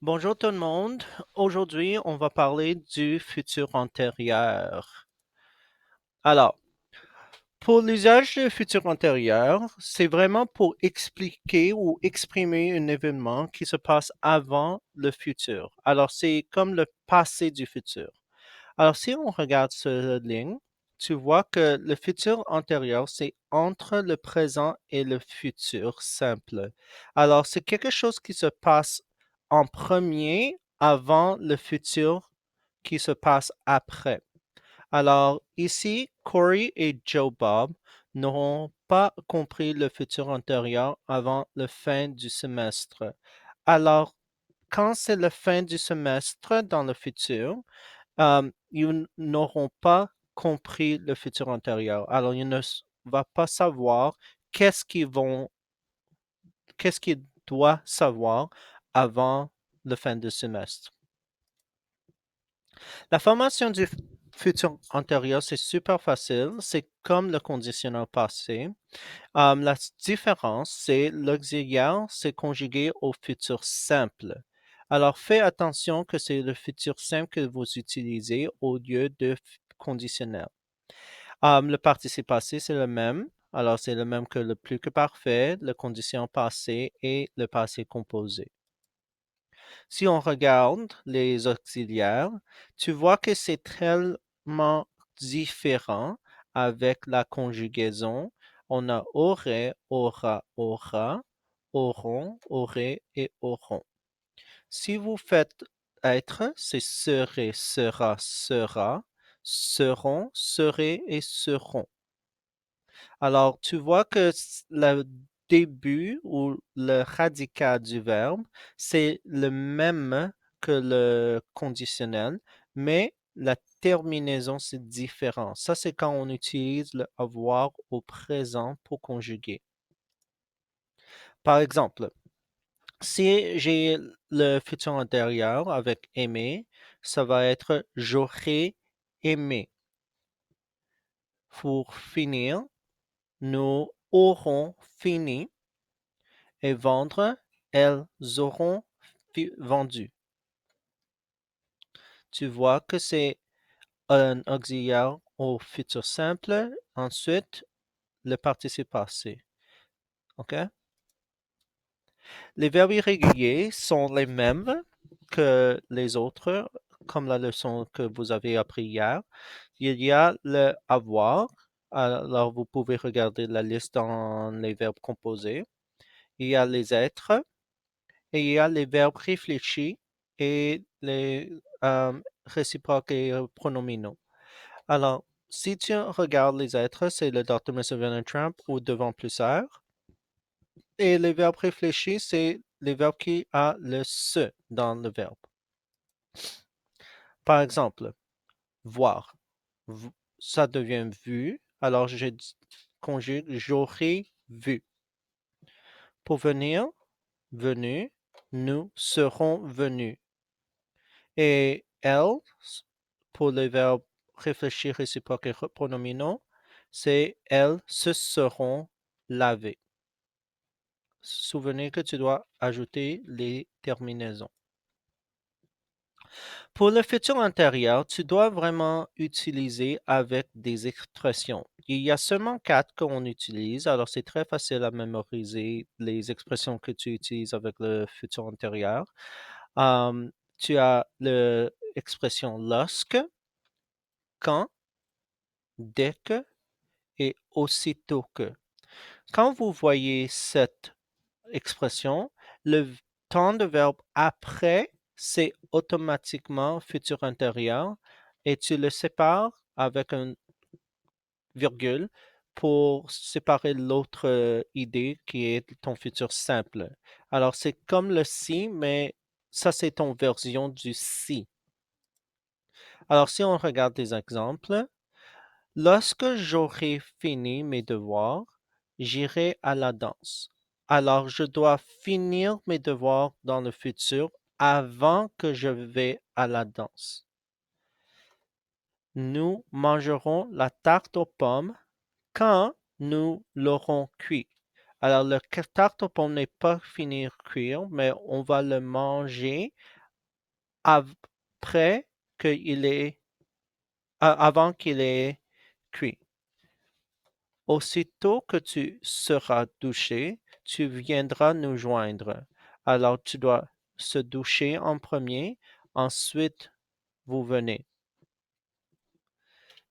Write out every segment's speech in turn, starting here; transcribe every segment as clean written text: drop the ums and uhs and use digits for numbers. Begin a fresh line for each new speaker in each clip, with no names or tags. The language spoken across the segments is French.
Bonjour tout le monde. Aujourd'hui, on va parler du futur antérieur. Alors, pour l'usage du futur antérieur, c'est vraiment pour expliquer ou exprimer un événement qui se passe avant le futur. Alors, c'est comme le passé du futur. Alors, si on regarde cette ligne, tu vois que le futur antérieur, c'est entre le présent et le futur simple. Alors, c'est quelque chose qui se passe en premier avant le futur qui se passe après. Alors, ici, Corey et Joe Bob n'auront pas compris le futur antérieur avant la fin du semestre. Alors, quand c'est la fin du semestre dans le futur, ils n'auront pas compris le futur antérieur. Alors, ils ne vont pas savoir qu'est-ce qu'ils vont, qu'est-ce qu'ils doivent savoir avant la fin du semestre. La formation du futur antérieur, c'est super facile. C'est comme le conditionnel passé. La différence, c'est l'auxiliaire, c'est conjugué au futur simple. Alors, fais attention que c'est le futur simple que vous utilisez au lieu de conditionnel. Le participe passé, c'est le même. Alors, c'est le même que le plus que parfait, le condition passé et le passé composé. Si on regarde les auxiliaires, tu vois que c'est tellement différent avec la conjugaison. On a aurait, aura, aura, auront, aurait et auront. Si vous faites être, c'est serait, sera, sera, seront, seraient et seront. Alors, tu vois que le début ou le radical du verbe, c'est le même que le conditionnel, mais la terminaison, c'est différent. Ça, c'est quand on utilise le avoir au présent pour conjuguer. Par exemple, si j'ai le futur antérieur avec aimer, ça va être j'aurais aimé. Pour finir, nous aurons fini et vendre, elles auront vendu. Tu vois que c'est un auxiliaire au futur simple. Ensuite, le participe passé. OK? Les verbes irréguliers sont les mêmes que les autres, comme la leçon que vous avez appris hier. Il y a le avoir. Alors, vous pouvez regarder la liste dans les verbes composés. Il y a les êtres et il y a les verbes réfléchis et les réciproques et pronominaux. Alors, si tu regardes les êtres, c'est le Dr. Mr. Van Trump ou devant plusieurs. Et les verbes réfléchis, c'est les verbes qui a le se dans le verbe. Par exemple, voir. Ça devient vu. Alors, je conjugue j'aurais vu. Pour venir, venu. Nous serons venus. Et elles, pour les verbes réfléchir, réciproques et pronominaux, c'est elles se seront lavées. Souvenez que tu dois ajouter les terminaisons. Pour le futur antérieur, tu dois vraiment utiliser avec des expressions. Il y a seulement quatre qu'on utilise, alors c'est très facile à mémoriser les expressions que tu utilises avec le futur antérieur. Tu as l'expression lorsque, quand, dès que et aussitôt que. Quand vous voyez cette expression, le temps de verbe après, c'est automatiquement futur intérieur et tu le sépares avec un virgule pour séparer l'autre idée qui est ton futur simple. Alors, c'est comme le si, mais ça, c'est ton version du si. Alors, si on regarde des exemples, lorsque j'aurai fini mes devoirs, j'irai à la danse. Alors, je dois finir mes devoirs dans le futur avant que je vais à la danse. Nous mangerons la tarte aux pommes quand nous l'aurons cuit. Alors, le tarte aux pommes n'est pas fini de cuire, mais on va le manger après qu'il est, avant qu'il ait cuit. Aussitôt que tu seras douché, tu viendras nous joindre. Alors, tu dois se doucher en premier, ensuite vous venez.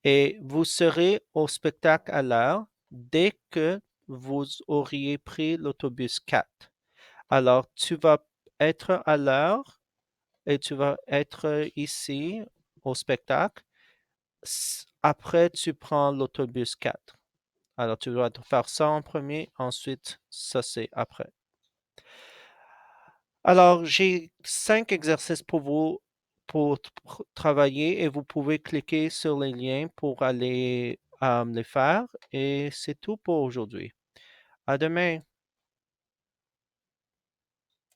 Et vous serez au spectacle à l'heure dès que vous auriez pris l'autobus 4. Alors, tu vas être à l'heure et tu vas être ici au spectacle. Après, tu prends l'autobus 4. Alors, tu dois faire ça en premier, ensuite, ça c'est après. Alors, j'ai 5 exercices pour vous pour travailler et vous pouvez cliquer sur les liens pour aller les faire. Et c'est tout pour aujourd'hui. À demain.